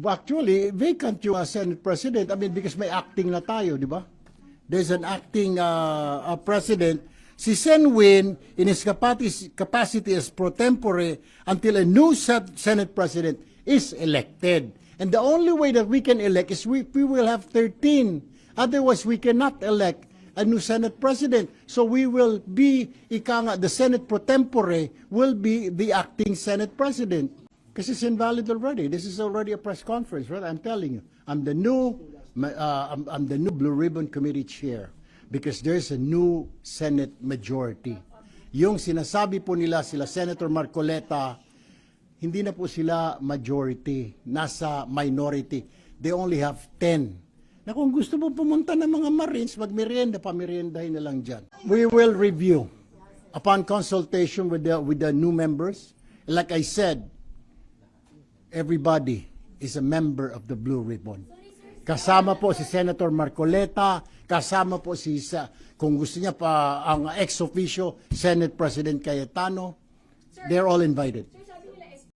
Actually, vacant yung Senate President. I mean, because may acting na tayo, di ba? There's an acting president. Si Sen Win, in his capacity as pro tempore, until a new Senate President is elected. And the only way that we can elect is we will have 13. Otherwise, we cannot elect a new Senate President. So we will be, the Senate pro tempore will be the acting Senate President. Because it's invalid already. This is already a press conference, right? I'm telling you. I'm the new Blue Ribbon Committee Chair because there's a new Senate majority. Yung sinasabi po nila sila Senator Marcoleta, hindi na po sila majority, nasa minority. They only have 10. Na kung gusto mo pumunta ng mga Marines, magmerienda, pameriendahin na lang dyan. We will review upon consultation with the new members. Like I said, everybody is a member of the Blue Ribbon. Kasama po si Senator Marcoleta, kasama po si, kung gusto niya pa, ang ex-officio, Senate President Cayetano. They're all invited.